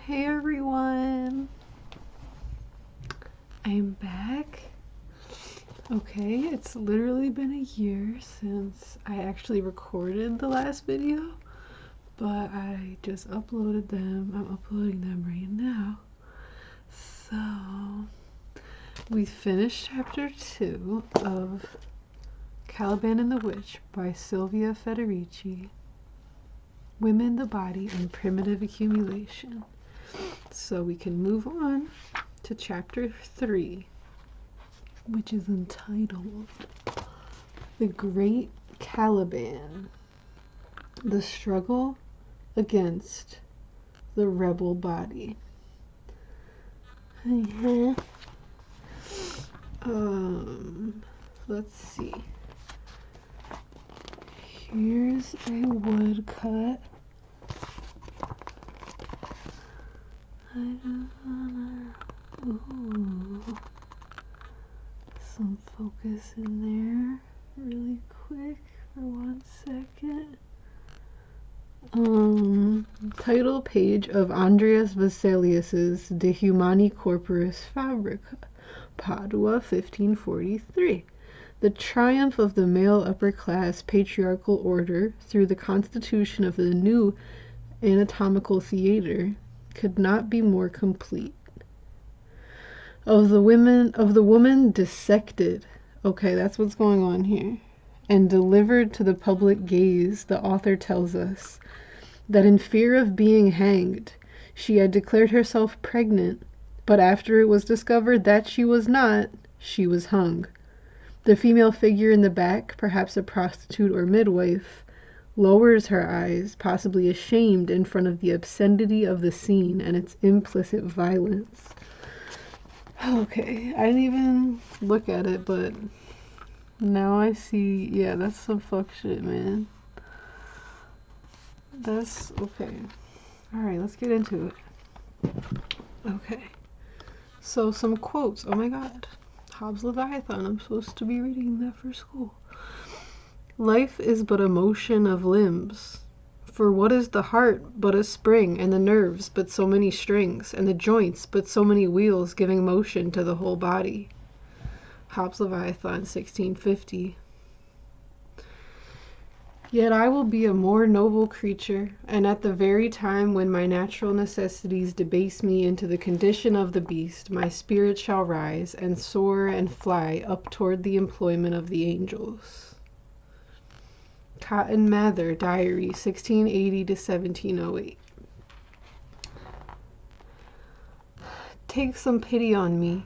Hey everyone, I'm back. Okay, it's literally been a year since I actually recorded the last video, but I just uploaded them. I'm uploading them right now. So, we finished chapter 2 of Caliban and the Witch by Silvia Federici. Women, the Body, and Primitive Accumulation. So we can move on to chapter 3, which is entitled The Great Caliban, the Struggle Against the Rebel Body. Let's see. Here's a woodcut. Ooh. Some focus in there really quick for 1 second. Title page of Andreas Vesalius's De Humani Corporis Fabrica, Padua, 1543. The triumph of the male upper-class patriarchal order through the constitution of the new anatomical theater could not be more complete. Of the woman dissected, okay, that's what's going on here, and delivered to the public gaze, the author tells us that in fear of being hanged, she had declared herself pregnant, but after it was discovered that she was not, she was hung. The female figure in the back, perhaps a prostitute or midwife, lowers her eyes, possibly ashamed in front of the obscenity of the scene and its implicit violence. Okay, I didn't even look at it, but now I see, yeah, that's some fuck shit, man. That's, okay. Alright, let's get into it. Okay. So, some quotes. Oh my god. Hobbes' Leviathan. I'm supposed to be reading that for school. Life is but a motion of limbs. For what is the heart but a spring, and the nerves but so many strings, and the joints but so many wheels giving motion to the whole body? Hobbes' Leviathan, 1650. Yet I will be a more noble creature, and at the very time when my natural necessities debase me into the condition of the beast, my spirit shall rise, and soar and fly up toward the employment of the angels. Cotton Mather, Diary, 1680 to 1708. Take some pity on me,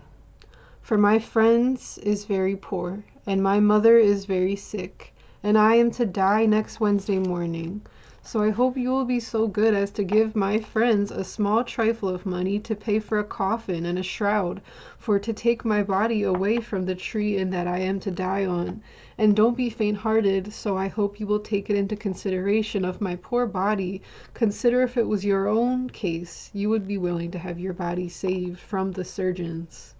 for my friends is very poor, and my mother is very sick, and I am to die next Wednesday morning. So I hope you will be so good as to give my friends a small trifle of money to pay for a coffin and a shroud, for to take my body away from the tree in that I am to die on. And don't be faint-hearted, so I hope you will take it into consideration of my poor body. Consider if it was your own case, you would be willing to have your body saved from the surgeons.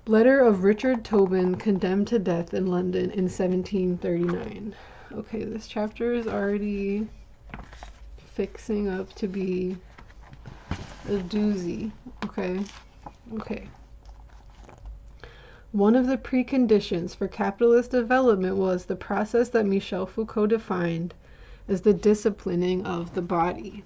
Letter of Richard Tobin, condemned to death in London in 1739. Okay, this chapter is already fixing up to be a doozy. Okay. One of the preconditions for capitalist development was the process that Michel Foucault defined as the disciplining of the body,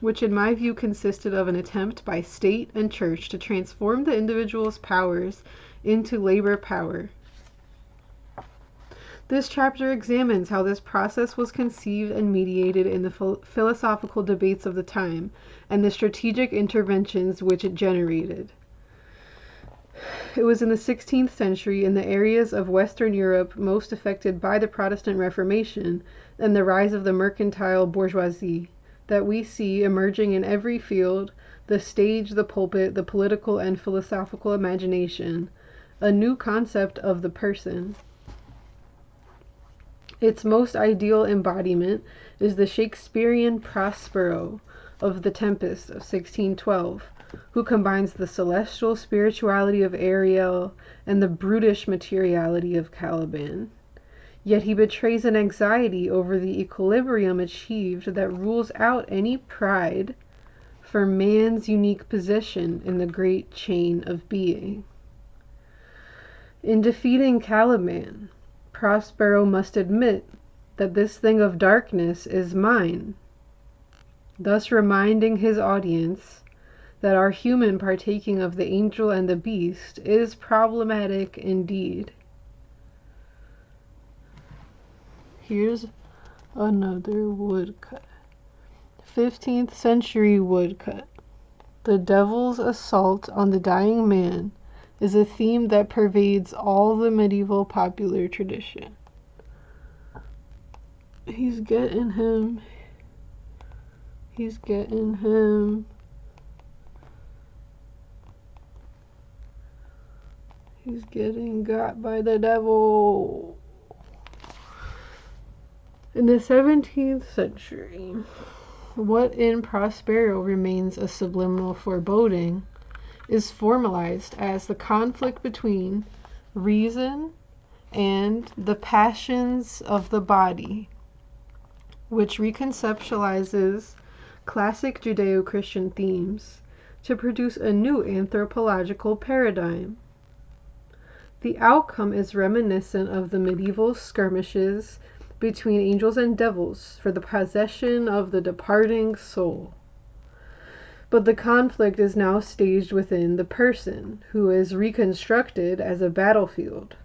which in my view consisted of an attempt by state and church to transform the individual's powers into labor power. This chapter examines how this process was conceived and mediated in the philosophical debates of the time, and the strategic interventions which it generated. It was in the 16th century, in the areas of Western Europe most affected by the Protestant Reformation and the rise of the mercantile bourgeoisie, that we see emerging in every field, the stage, the pulpit, the political and philosophical imagination, a new concept of the person. Its most ideal embodiment is the Shakespearean Prospero of The Tempest of 1612, who combines the celestial spirituality of Ariel and the brutish materiality of Caliban. Yet he betrays an anxiety over the equilibrium achieved that rules out any pride for man's unique position in the great chain of being. In defeating Caliban, Prospero must admit that this thing of darkness is mine, thus reminding his audience that our human partaking of the angel and the beast is problematic indeed. Here's another woodcut. 15th century woodcut. The devil's assault on the dying man is a theme that pervades all the medieval popular tradition. He's getting him. He's getting him. He's getting got by the devil. In the 17th century, what in Prospero remains a subliminal foreboding is formalized as the conflict between reason and the passions of the body, which reconceptualizes classic Judeo-Christian themes to produce a new anthropological paradigm. The outcome is reminiscent of the medieval skirmishes between angels and devils for the possession of the departing soul. But the conflict is now staged within the person, who is reconstructed as a battlefield,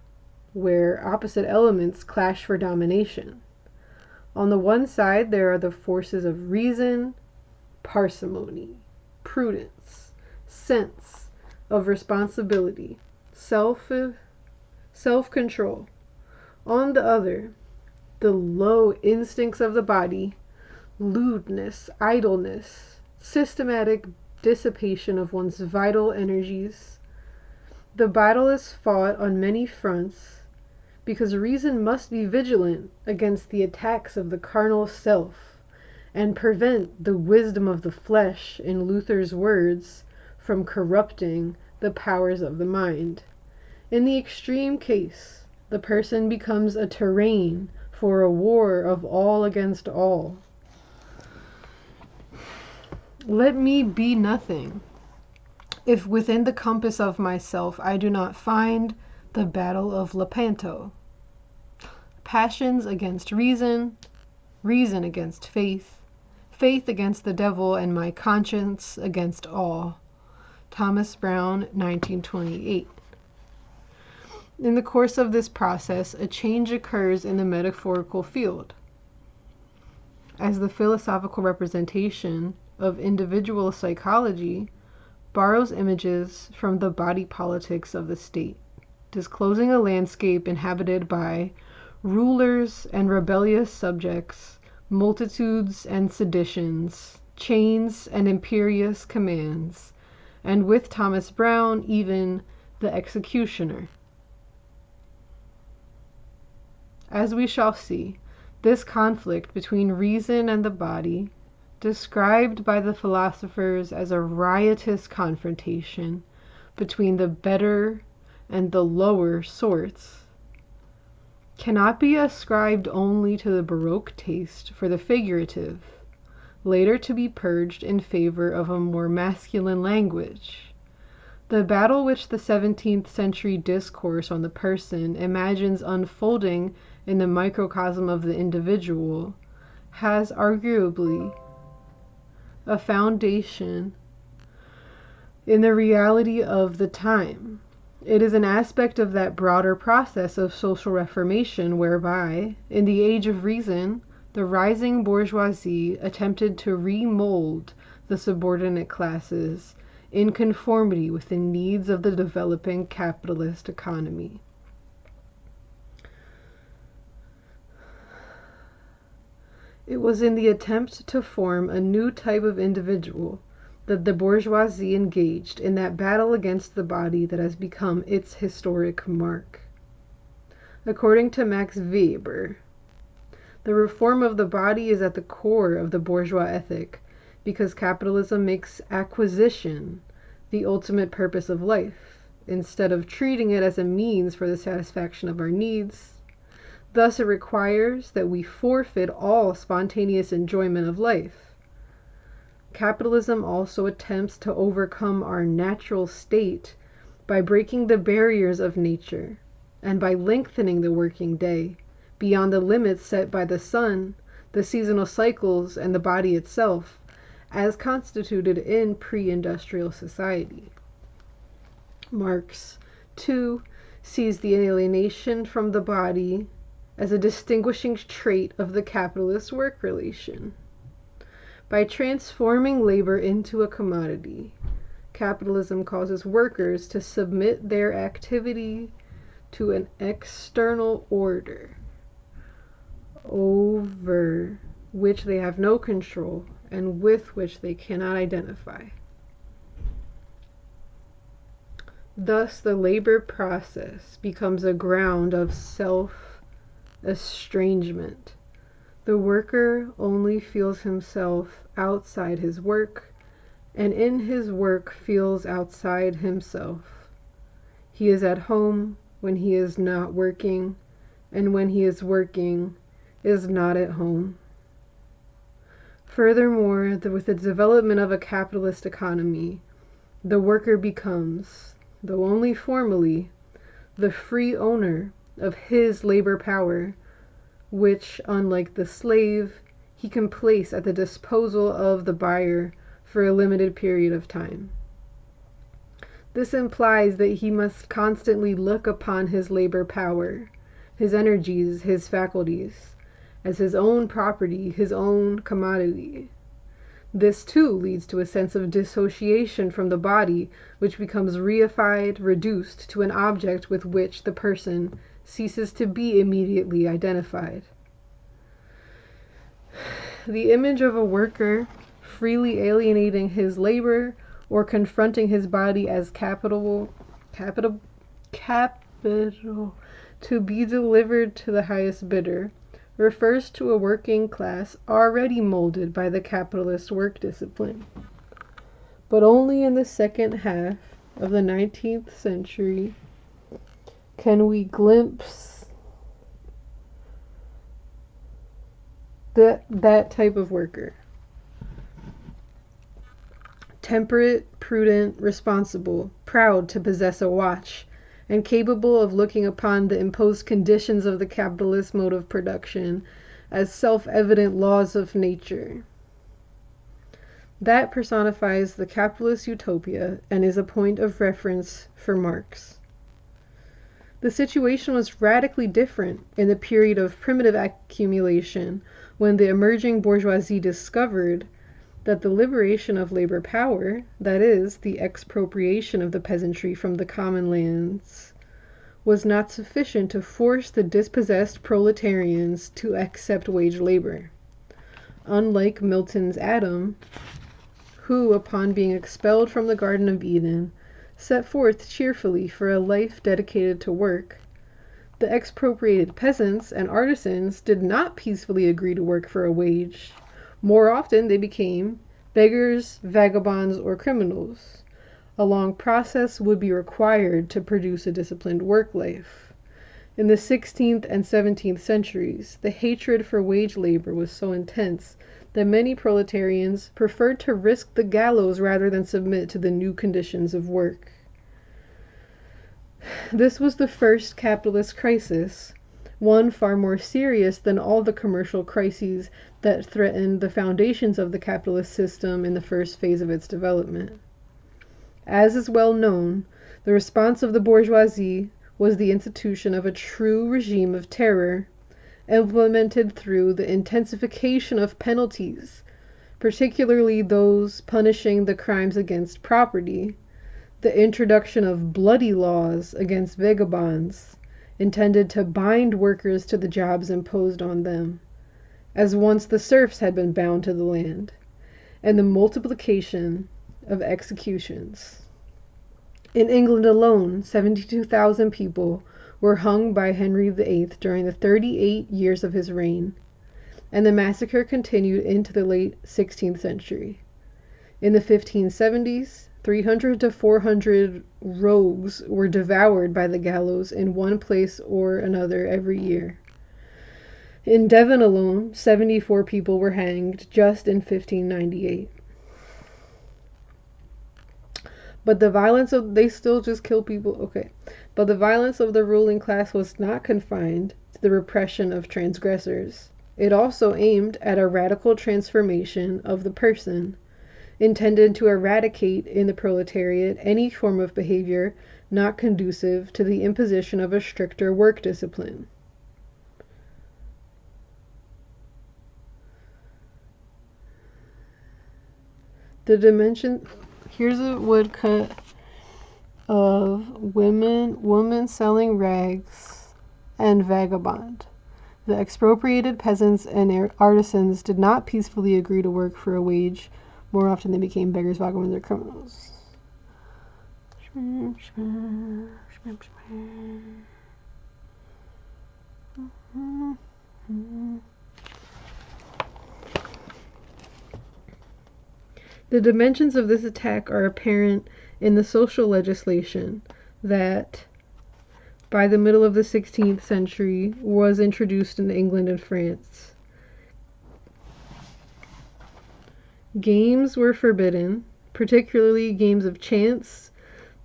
where opposite elements clash for domination. On the one side, there are the forces of reason, parsimony, prudence, sense of responsibility, self-control. On the other, the low instincts of the body, lewdness, idleness, systematic dissipation of one's vital energies. The battle is fought on many fronts because reason must be vigilant against the attacks of the carnal self and prevent the wisdom of the flesh, in Luther's words, from corrupting the powers of the mind. In the extreme case, the person becomes a terrain for a war of all against all. Let me be nothing, if within the compass of myself I do not find the battle of Lepanto. Passions against reason, reason against faith, faith against the devil, and my conscience against all. Thomas Brown, 1928. In the course of this process, a change occurs in the metaphorical field, as the philosophical representation of individual psychology borrows images from the body politics of the state, disclosing a landscape inhabited by rulers and rebellious subjects, multitudes and seditions, chains and imperious commands, and with Thomas Brown, even the executioner. As we shall see, this conflict between reason and the body, described by the philosophers as a riotous confrontation between the better and the lower sorts, cannot be ascribed only to the Baroque taste for the figurative, later to be purged in favor of a more masculine language. The battle which the 17th century discourse on the person imagines unfolding in the microcosm of the individual has arguably a foundation in the reality of the time. It is an aspect of that broader process of social reformation whereby, in the age of reason, the rising bourgeoisie attempted to remold the subordinate classes in conformity with the needs of the developing capitalist economy. It was in the attempt to form a new type of individual that the bourgeoisie engaged in that battle against the body that has become its historic mark. According to Max Weber, the reform of the body is at the core of the bourgeois ethic because capitalism makes acquisition the ultimate purpose of life, instead of treating it as a means for the satisfaction of our needs. Thus, it requires that we forfeit all spontaneous enjoyment of life. Capitalism also attempts to overcome our natural state by breaking the barriers of nature and by lengthening the working day beyond the limits set by the sun, the seasonal cycles, and the body itself, as constituted in pre-industrial society. Marx, too, sees the alienation from the body as a distinguishing trait of the capitalist work relation. By transforming labor into a commodity, capitalism causes workers to submit their activity to an external order over which they have no control and with which they cannot identify. Thus, the labor process becomes a ground of self-estrangement. The worker only feels himself outside his work, and in his work feels outside himself. He is at home when he is not working, and when he is working, is not at home. Furthermore, with the development of a capitalist economy, the worker becomes, though only formally, the free owner of his labor power, which, unlike the slave, he can place at the disposal of the buyer for a limited period of time. This implies that he must constantly look upon his labor power, his energies, his faculties, as his own property, his own commodity. This too leads to a sense of dissociation from the body, which becomes reified, reduced to an object with which the person ceases to be immediately identified. The image of a worker freely alienating his labor or confronting his body as capital to be delivered to the highest bidder refers to a working class already molded by the capitalist work discipline. But only in the second half of the 19th century can we glimpse that type of worker. Temperate, prudent, responsible, proud to possess a watch, and capable of looking upon the imposed conditions of the capitalist mode of production as self-evident laws of nature. That personifies the capitalist utopia and is a point of reference for Marx. The situation was radically different in the period of primitive accumulation, when the emerging bourgeoisie discovered that the liberation of labor power, that is, the expropriation of the peasantry from the common lands, was not sufficient to force the dispossessed proletarians to accept wage labor. Unlike Milton's Adam, who, upon being expelled from the Garden of Eden, set forth cheerfully for a life dedicated to work, the expropriated peasants and artisans did not peacefully agree to work for a wage. More often they became beggars, vagabonds, or criminals. A long process would be required to produce a disciplined work life. In the 16th and 17th centuries, the hatred for wage labor was so intense that many proletarians preferred to risk the gallows rather than submit to the new conditions of work. This was the first capitalist crisis, one far more serious than all the commercial crises that threatened the foundations of the capitalist system in the first phase of its development. As is well known, the response of the bourgeoisie was the institution of a true regime of terror, implemented through the intensification of penalties, particularly those punishing the crimes against property, the introduction of bloody laws against vagabonds, intended to bind workers to the jobs imposed on them, as once the serfs had been bound to the land, and the multiplication of executions. In England alone, 72,000 people were hung by Henry VIII during the 38 years of his reign, and the massacre continued into the late 16th century. In the 1570s, 300 to 400 rogues were devoured by the gallows in one place or another every year. In Devon alone, 74 people were hanged just in 1598. But the violence of, they still just kill people, okay. But the violence of the ruling class was not confined to the repression of transgressors. It also aimed at a radical transformation of the person, intended to eradicate in the proletariat any form of behavior not conducive to the imposition of a stricter work discipline. The dimension, here's a woodcut of woman selling rags and vagabond. The expropriated peasants and artisans did not peacefully agree to work for a wage. More often they became beggars, vagabonds, or criminals. The dimensions of this attack are apparent in the social legislation that, by the middle of the 16th century, was introduced in England and France. Games were forbidden, particularly games of chance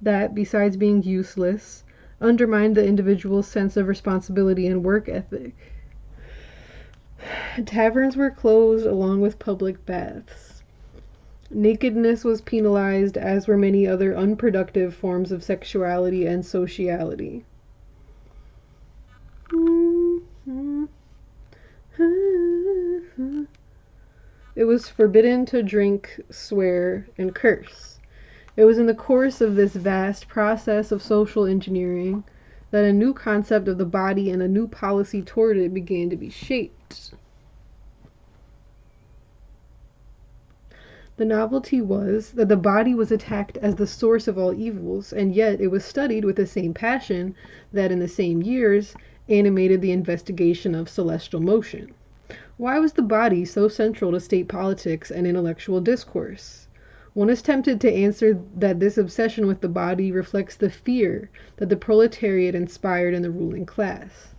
that, besides being useless, undermined the individual's sense of responsibility and work ethic. Taverns were closed along with public baths. Nakedness was penalized, as were many other unproductive forms of sexuality and sociality. It was forbidden to drink, swear, and curse. It was in the course of this vast process of social engineering that a new concept of the body and a new policy toward it began to be shaped. The novelty was that the body was attacked as the source of all evils, and yet it was studied with the same passion that in the same years animated the investigation of celestial motion. Why was the body so central to state politics and intellectual discourse? One is tempted to answer that this obsession with the body reflects the fear that the proletariat inspired in the ruling class.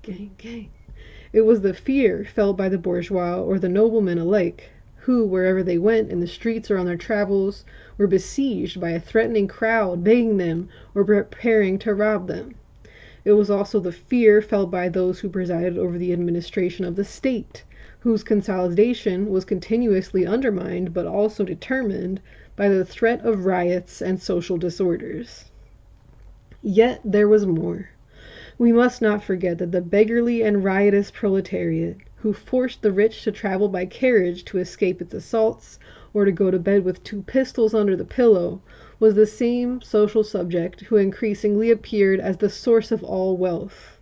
Gang, gang. It was the fear felt by the bourgeois or the noblemen alike, who, wherever they went, in the streets or on their travels, were besieged by a threatening crowd begging them or preparing to rob them. It was also the fear felt by those who presided over the administration of the state, whose consolidation was continuously undermined but also determined by the threat of riots and social disorders. Yet there was more. We must not forget that the beggarly and riotous proletariat, who forced the rich to travel by carriage to escape its assaults, or to go to bed with 2 pistols under the pillow, was the same social subject who increasingly appeared as the source of all wealth.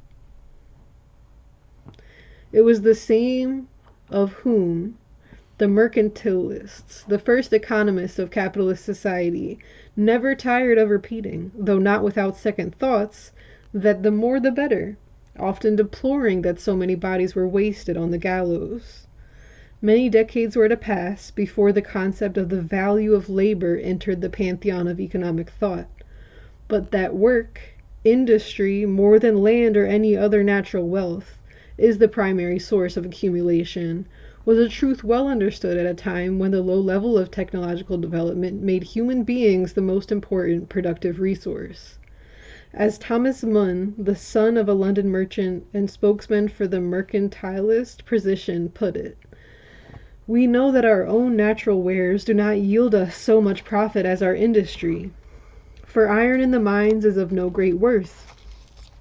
It was the same of whom the mercantilists, the first economists of capitalist society, never tired of repeating, though not without second thoughts, that the more the better, often deploring that so many bodies were wasted on the gallows. Many decades were to pass before the concept of the value of labor entered the pantheon of economic thought, but that work, industry, more than land or any other natural wealth, is the primary source of accumulation, was a truth well understood at a time when the low level of technological development made human beings the most important productive resource. As Thomas Munn, the son of a London merchant and spokesman for the mercantilist position, put it, "We know that our own natural wares do not yield us so much profit as our industry, for iron in the mines is of no great worth,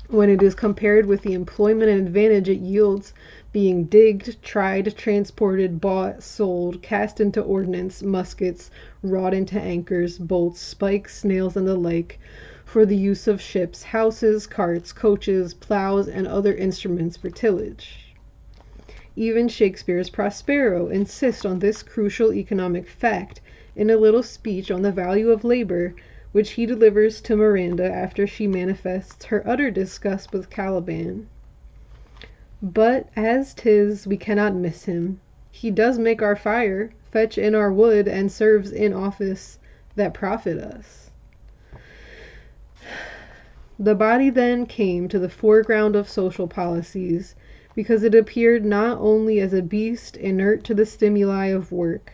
when it is compared with the employment and advantage it yields, being digged, tried, transported, bought, sold, cast into ordnance, muskets, wrought into anchors, bolts, spikes, nails, and the like, for the use of ships, houses, carts, coaches, plows, and other instruments for tillage." Even Shakespeare's Prospero insists on this crucial economic fact in a little speech on the value of labor, which he delivers to Miranda after she manifests her utter disgust with Caliban. "But as 'tis, we cannot miss him. He does make our fire, fetch in our wood, and serves in office that profit us." The body then came to the foreground of social policies, because it appeared not only as a beast inert to the stimuli of work,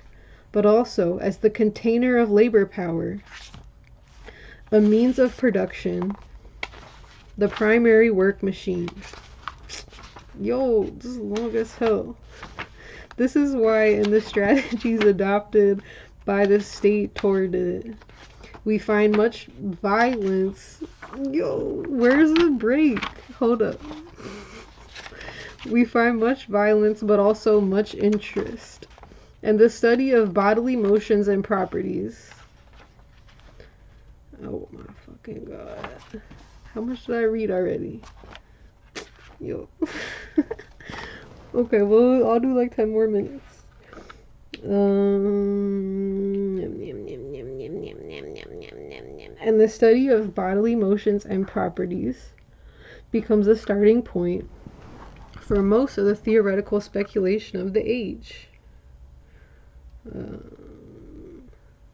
but also as the container of labor power, a means of production, the primary work machine. Yo, this is long as hell. This is why in the strategies adopted by the state toward it, we find much violence. Yo, where's the break? Hold up. We find much violence, but also much interest, and the study of bodily motions and properties. Oh my fucking god. How much did I read already? Yo. Okay, well, I'll do like 10 more minutes. And the study of bodily motions and properties becomes a starting point for most of the theoretical speculation of the age.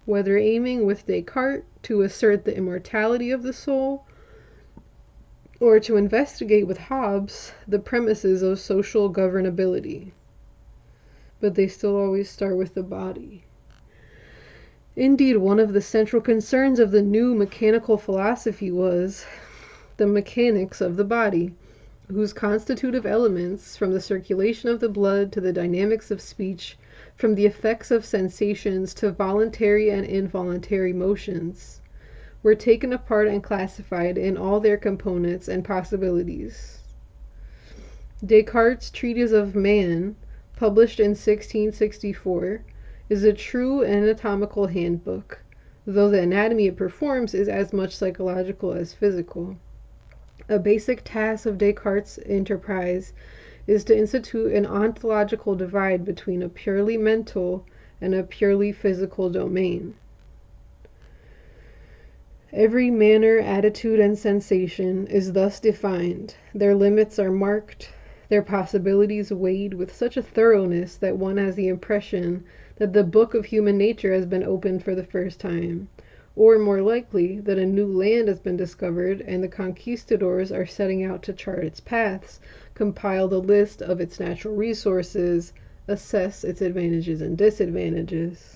Whether aiming with Descartes to assert the immortality of the soul, or to investigate with Hobbes the premises of social governability. But they still always start with the body. Indeed, one of the central concerns of the new mechanical philosophy was the mechanics of the body, whose constitutive elements, from the circulation of the blood to the dynamics of speech, from the effects of sensations to voluntary and involuntary motions, were taken apart and classified in all their components and possibilities. Descartes' Treatise of Man, published in 1664, is a true anatomical handbook, though the anatomy it performs is as much psychological as physical. A basic task of Descartes' enterprise is to institute an ontological divide between a purely mental and a purely physical domain. Every manner, attitude, and sensation is thus defined. Their limits are marked, their possibilities weighed with such a thoroughness that one has the impression that the book of human nature has been opened for the first time, or more likely, that a new land has been discovered and the conquistadors are setting out to chart its paths, compile the list of its natural resources, assess its advantages and disadvantages.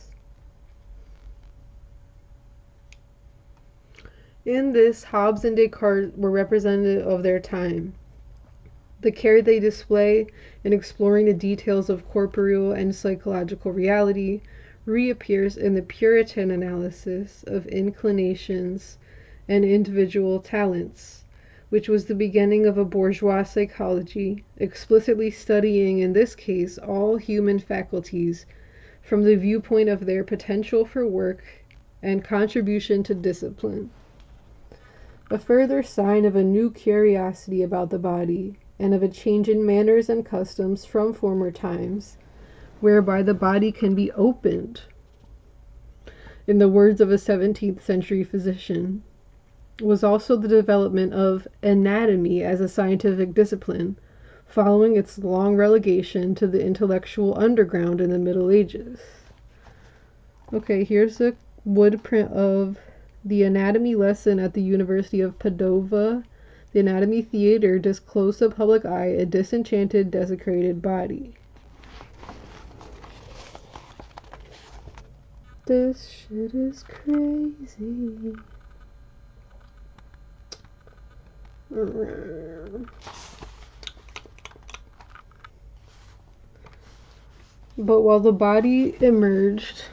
In this, Hobbes and Descartes were representative of their time. The care they display in exploring the details of corporeal and psychological reality reappears in the Puritan analysis of inclinations and individual talents, which was the beginning of a bourgeois psychology, explicitly studying in this case all human faculties from the viewpoint of their potential for work and contribution to discipline. A further sign of a new curiosity about the body, and of a change in manners and customs from former times, whereby the body can be opened, in the words of a 17th century physician, was also the development of anatomy as a scientific discipline, following its long relegation to the intellectual underground in the Middle Ages. Okay, here's a wood print of the anatomy lesson at the University of Padova. The anatomy theater disclosed to the public eye a disenchanted, desecrated body. This shit is crazy. But while the body emerged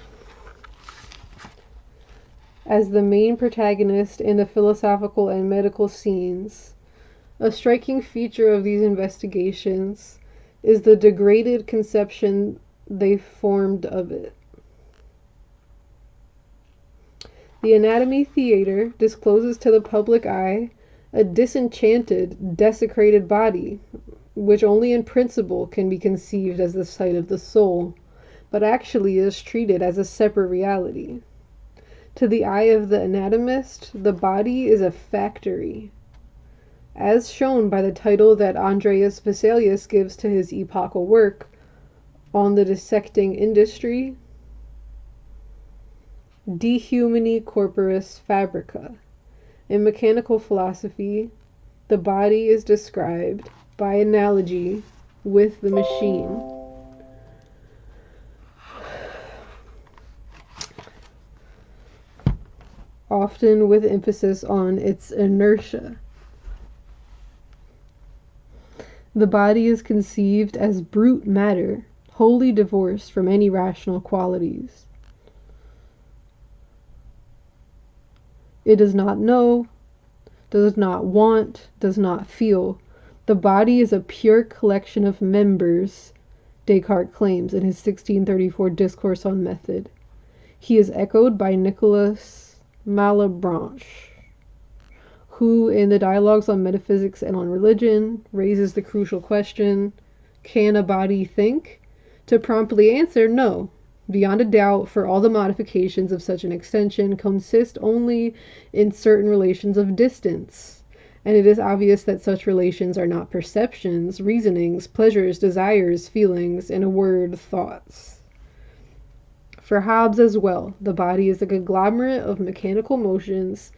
as the main protagonist in the philosophical and medical scenes, a striking feature of these investigations is the degraded conception they formed of it. The anatomy theater discloses to the public eye a disenchanted, desecrated body, which only in principle can be conceived as the site of the soul, but actually is treated as a separate reality. To the eye of the anatomist, the body is a factory, as shown by the title that Andreas Vesalius gives to his epochal work on the dissecting industry, De Humani Corporis Fabrica. In mechanical philosophy, the body is described, by analogy, with the machine. Often with emphasis on its inertia. The body is conceived as brute matter, wholly divorced from any rational qualities. It does not know, does not want, does not feel. The body is a pure collection of members, Descartes claims in his 1634 Discourse on Method. He is echoed by Nicolas Malebranche, who, in the Dialogues on Metaphysics and on Religion, raises the crucial question, can a body think? To promptly answer, no. Beyond a doubt, for all the modifications of such an extension consist only in certain relations of distance, and it is obvious that such relations are not perceptions, reasonings, pleasures, desires, feelings, in a word, thoughts. For Hobbes as well, the body is a conglomerate of mechanical motions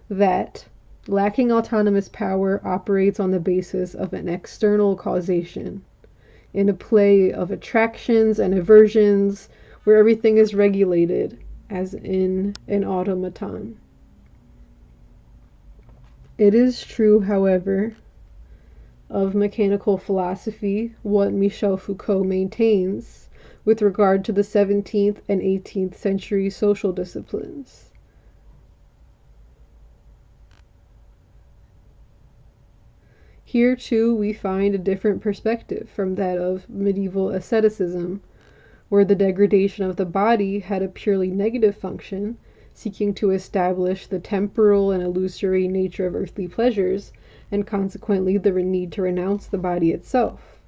that, lacking autonomous power, operates on the basis of an external causation, in a play of attractions and aversions, where everything is regulated, as in an automaton. It is true, however, of mechanical philosophy, what Michel Foucault maintains with regard to the 17th and 18th century social disciplines. Here, too, we find a different perspective from that of medieval asceticism, where the degradation of the body had a purely negative function, seeking to establish the temporal and illusory nature of earthly pleasures, and consequently the need to renounce the body itself.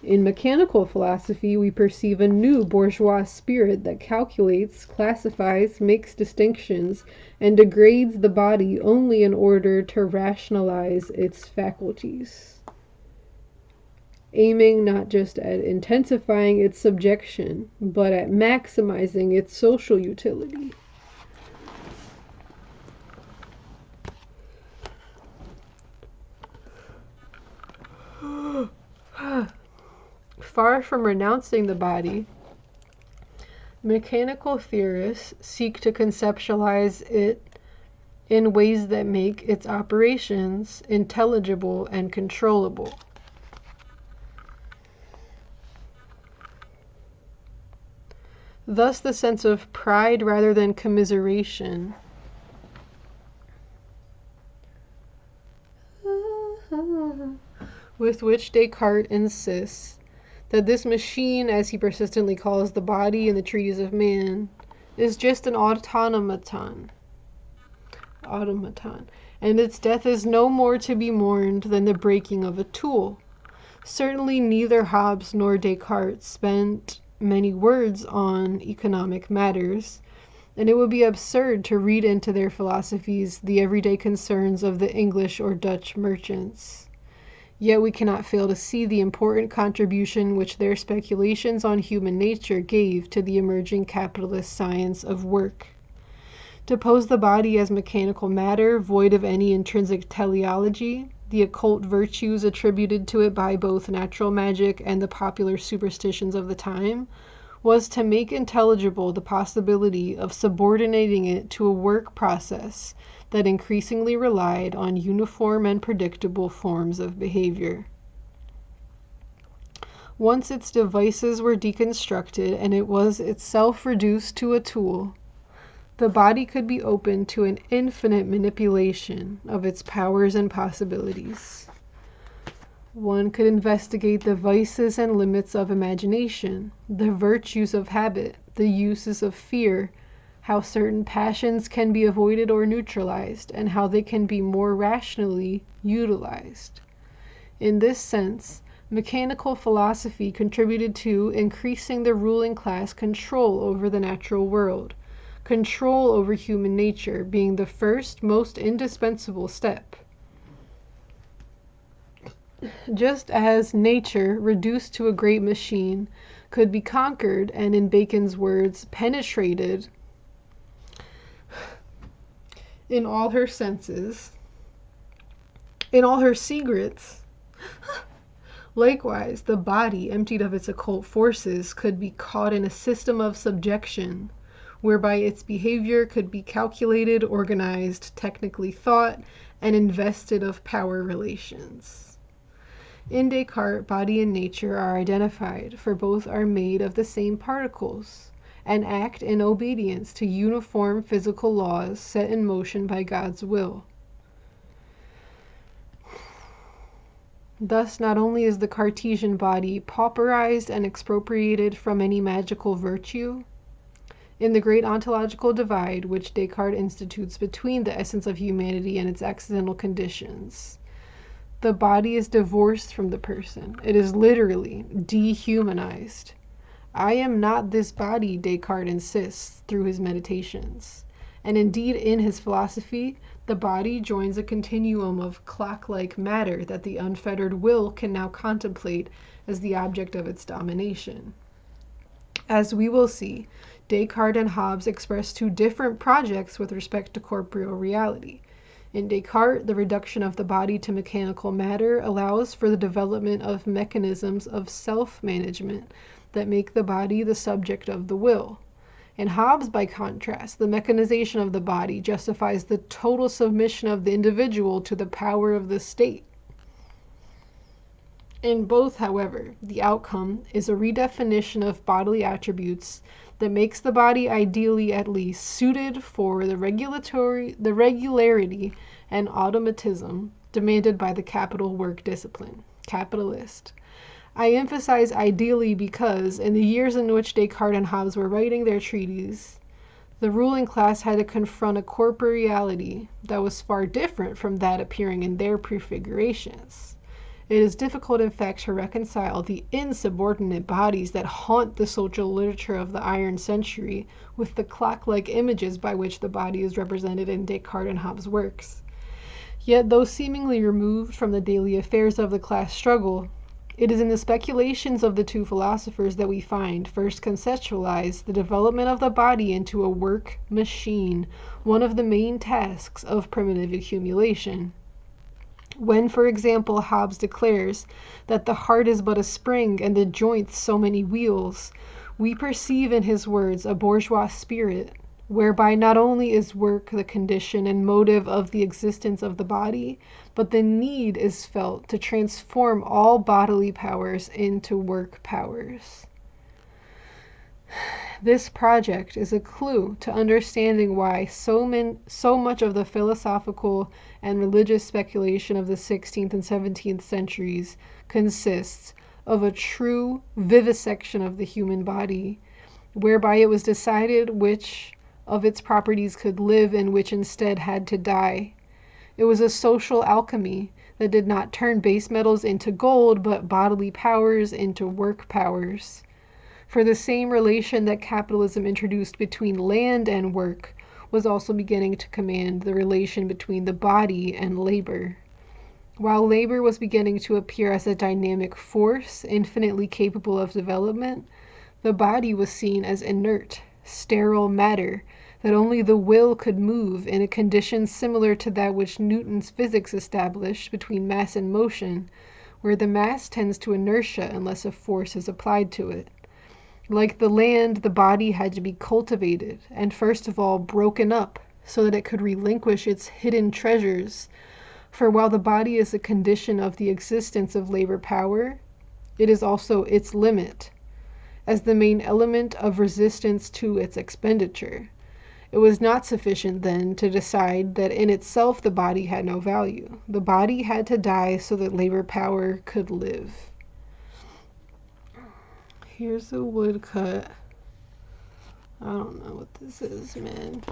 In mechanical philosophy, we perceive a new bourgeois spirit that calculates, classifies, makes distinctions, and degrades the body only in order to rationalize its faculties, aiming not just at intensifying its subjection, but at maximizing its social utility. Far from renouncing the body, mechanical theorists seek to conceptualize it in ways that make its operations intelligible and controllable. Thus, the sense of pride rather than commiseration with which Descartes insists that this machine, as he persistently calls the body in the Treatise of Man, is just an automaton, and its death is no more to be mourned than the breaking of a tool. Certainly neither Hobbes nor Descartes spent many words on economic matters, and it would be absurd to read into their philosophies the everyday concerns of the English or Dutch merchants. Yet we cannot fail to see the important contribution which their speculations on human nature gave to the emerging capitalist science of work. To pose the body as mechanical matter, void of any intrinsic teleology, the occult virtues attributed to it by both natural magic and the popular superstitions of the time, was to make intelligible the possibility of subordinating it to a work process that increasingly relied on uniform and predictable forms of behavior. Once its devices were deconstructed and it was itself reduced to a tool, the body could be open to an infinite manipulation of its powers and possibilities. One could investigate the vices and limits of imagination, the virtues of habit, the uses of fear, how certain passions can be avoided or neutralized, and how they can be more rationally utilized. In this sense, mechanical philosophy contributed to increasing the ruling class control over the natural world, control over human nature being the first, most indispensable step. Just as nature, reduced to a great machine, could be conquered and, in Bacon's words, penetrated in all her senses, in all her secrets, Likewise, the body, emptied of its occult forces, could be caught in a system of subjection, whereby its behavior could be calculated, organized, technically thought, and invested of power relations. In Descartes, body and nature are identified, for both are made of the same particles, and act in obedience to uniform physical laws set in motion by God's will. Thus, not only is the Cartesian body pauperized and expropriated from any magical virtue, in the great ontological divide which Descartes institutes between the essence of humanity and its accidental conditions, the body is divorced from the person. It is literally dehumanized. I am not this body, Descartes insists through his meditations. And indeed, in his philosophy, the body joins a continuum of clock-like matter that the unfettered will can now contemplate as the object of its domination. As we will see, Descartes and Hobbes express two different projects with respect to corporeal reality. In Descartes, the reduction of the body to mechanical matter allows for the development of mechanisms of self-management that make the body the subject of the will. In Hobbes, by contrast, the mechanization of the body justifies the total submission of the individual to the power of the state. In both, however, the outcome is a redefinition of bodily attributes that makes the body, ideally at least, suited for the regularity and automatism demanded by the capital work discipline, capitalist. I emphasize ideally because, in the years in which Descartes and Hobbes were writing their treatises, the ruling class had to confront a corporeality that was far different from that appearing in their prefigurations. It is difficult, in fact, to reconcile the insubordinate bodies that haunt the social literature of the Iron Century with the clock-like images by which the body is represented in Descartes and Hobbes' works. Yet, though seemingly removed from the daily affairs of the class struggle, it is in the speculations of the two philosophers that we find, first conceptualized, the development of the body into a work machine, one of the main tasks of primitive accumulation. When, for example, Hobbes declares that the heart is but a spring and the joints so many wheels, we perceive in his words a bourgeois spirit, whereby not only is work the condition and motive of the existence of the body, but the need is felt to transform all bodily powers into work powers. This project is a clue to understanding why so much of the philosophical and religious speculation of the 16th and 17th centuries consists of a true vivisection of the human body, whereby it was decided which of its properties could live and which instead had to die. It was a social alchemy that did not turn base metals into gold, but bodily powers into work powers. For the same relation that capitalism introduced between land and work was also beginning to command the relation between the body and labor. While labor was beginning to appear as a dynamic force, infinitely capable of development, the body was seen as inert, sterile matter that only the will could move in a condition similar to that which Newton's physics established between mass and motion, where the mass tends to inertia unless a force is applied to it. Like the land, the body had to be cultivated and first of all broken up so that it could relinquish its hidden treasures. For while the body is a condition of the existence of labor power, it is also its limit, as the main element of resistance to its expenditure. It was not sufficient then to decide that in itself the body had no value. The body had to die so that labor power could live. Here's a woodcut. I don't know what this is, man.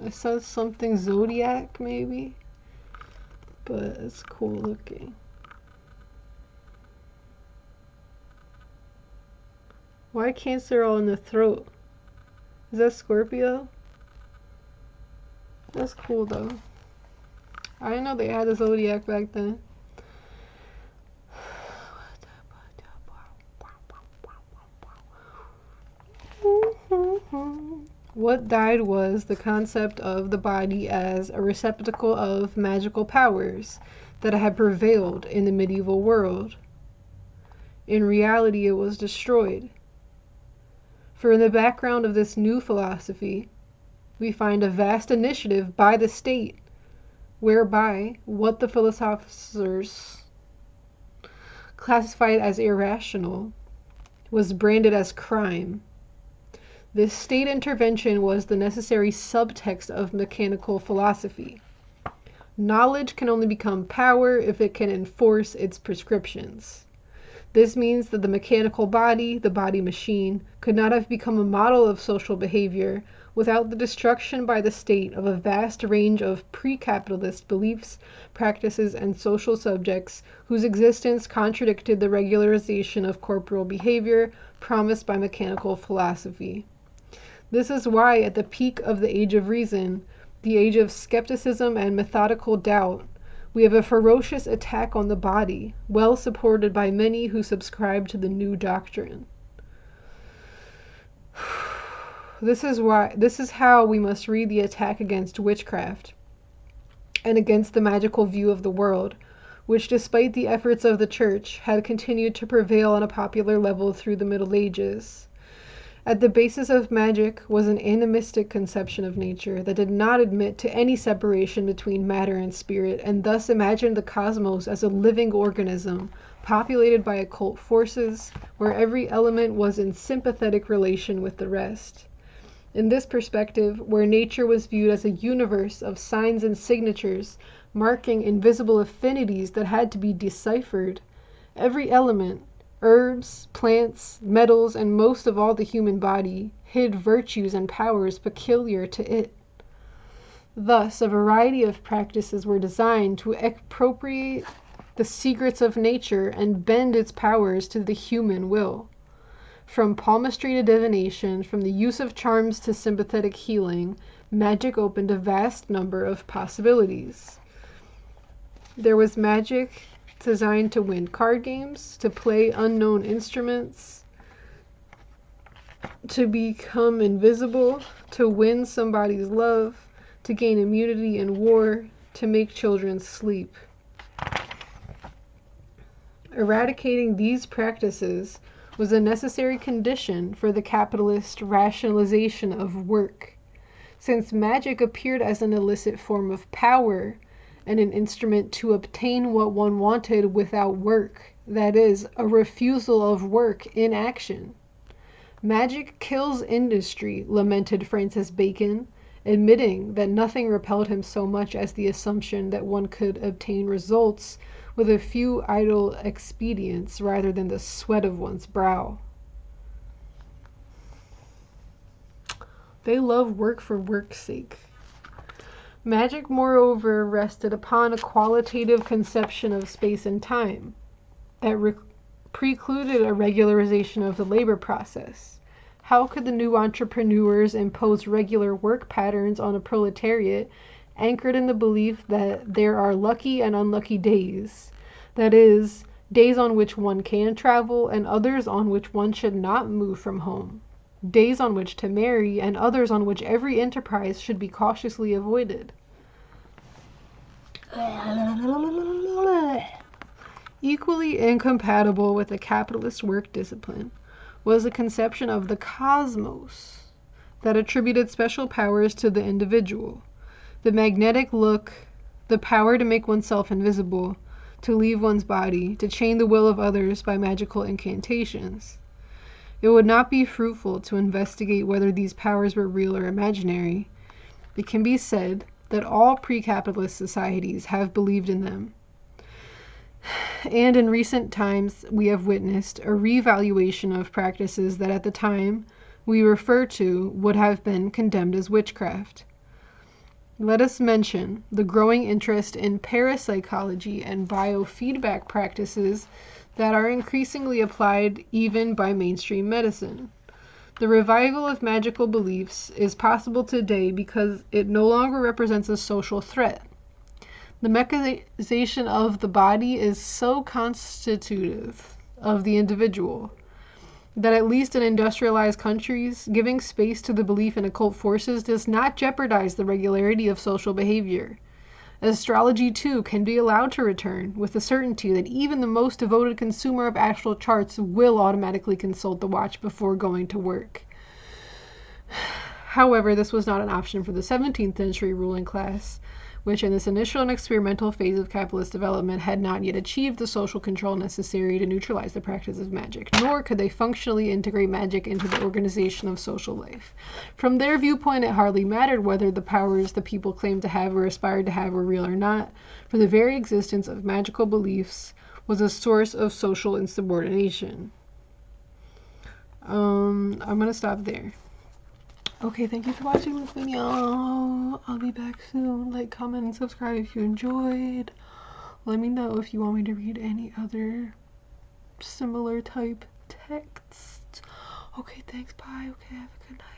It says something zodiac, maybe. But it's cool looking. Why Cancer all in the throat? Is that Scorpio? That's cool though. I didn't know they had a zodiac back then. What died was the concept of the body as a receptacle of magical powers that had prevailed in the medieval world. In reality, it was destroyed. For in the background of this new philosophy, we find a vast initiative by the state, whereby what the philosophers classified as irrational was branded as crime. This state intervention was the necessary subtext of mechanical philosophy. Knowledge can only become power if it can enforce its prescriptions. This means that the mechanical body, the body machine, could not have become a model of social behavior without the destruction by the state of a vast range of pre-capitalist beliefs, practices, and social subjects whose existence contradicted the regularization of corporal behavior promised by mechanical philosophy. This is why, at the peak of the Age of Reason, the age of skepticism and methodical doubt, we have a ferocious attack on the body, well supported by many who subscribe to the new doctrine. This is how we must read the attack against witchcraft and against the magical view of the world, which, despite the efforts of the Church, had continued to prevail on a popular level through the Middle Ages. At the basis of magic was an animistic conception of nature that did not admit to any separation between matter and spirit, and thus imagined the cosmos as a living organism populated by occult forces, where every element was in sympathetic relation with the rest. In this perspective, where nature was viewed as a universe of signs and signatures, marking invisible affinities that had to be deciphered, every element, herbs, plants, metals, and most of all the human body, hid virtues and powers peculiar to it. Thus, a variety of practices were designed to appropriate the secrets of nature and bend its powers to the human will. From palmistry to divination, from the use of charms to sympathetic healing, magic opened a vast number of possibilities. There was magic designed to win card games, to play unknown instruments, to become invisible, to win somebody's love, to gain immunity in war, to make children sleep. Eradicating these practices was a necessary condition for the capitalist rationalization of work. Since magic appeared as an illicit form of power, and an instrument to obtain what one wanted without work, that is, a refusal of work in action. Magic kills industry, lamented Francis Bacon, admitting that nothing repelled him so much as the assumption that one could obtain results with a few idle expedients rather than the sweat of one's brow. They love work for work's sake. Magic, moreover, rested upon a qualitative conception of space and time that precluded a regularization of the labor process. How could the new entrepreneurs impose regular work patterns on a proletariat anchored in the belief that there are lucky and unlucky days, that is, days on which one can travel and others on which one should not move from home, days on which to marry and others on which every enterprise should be cautiously avoided? Equally incompatible with the capitalist work discipline was the conception of the cosmos that attributed special powers to the individual. The magnetic look, the power to make oneself invisible, to leave one's body, to chain the will of others by magical incantations. It would not be fruitful to investigate whether these powers were real or imaginary. It can be said that all pre-capitalist societies have believed in them. And in recent times, we have witnessed a revaluation of practices that at the time we refer to would have been condemned as witchcraft. Let us mention the growing interest in parapsychology and biofeedback practices that are increasingly applied even by mainstream medicine. The revival of magical beliefs is possible today because it no longer represents a social threat. The mechanization of the body is so constitutive of the individual that, at least in industrialized countries, giving space to the belief in occult forces does not jeopardize the regularity of social behavior. Astrology, too, can be allowed to return, with the certainty that even the most devoted consumer of astral charts will automatically consult the watch before going to work. However, this was not an option for the 17th century ruling class, which in this initial and experimental phase of capitalist development had not yet achieved the social control necessary to neutralize the practice of magic, nor could they functionally integrate magic into the organization of social life. From their viewpoint, it hardly mattered whether the powers the people claimed to have or aspired to have were real or not, for the very existence of magical beliefs was a source of social insubordination. I'm gonna stop there. Okay, thank you for watching this video. I'll be back soon. Like, comment, and subscribe if you enjoyed. Let me know if you want me to read any other similar type text. Okay, thanks. Bye. Okay, have a good night.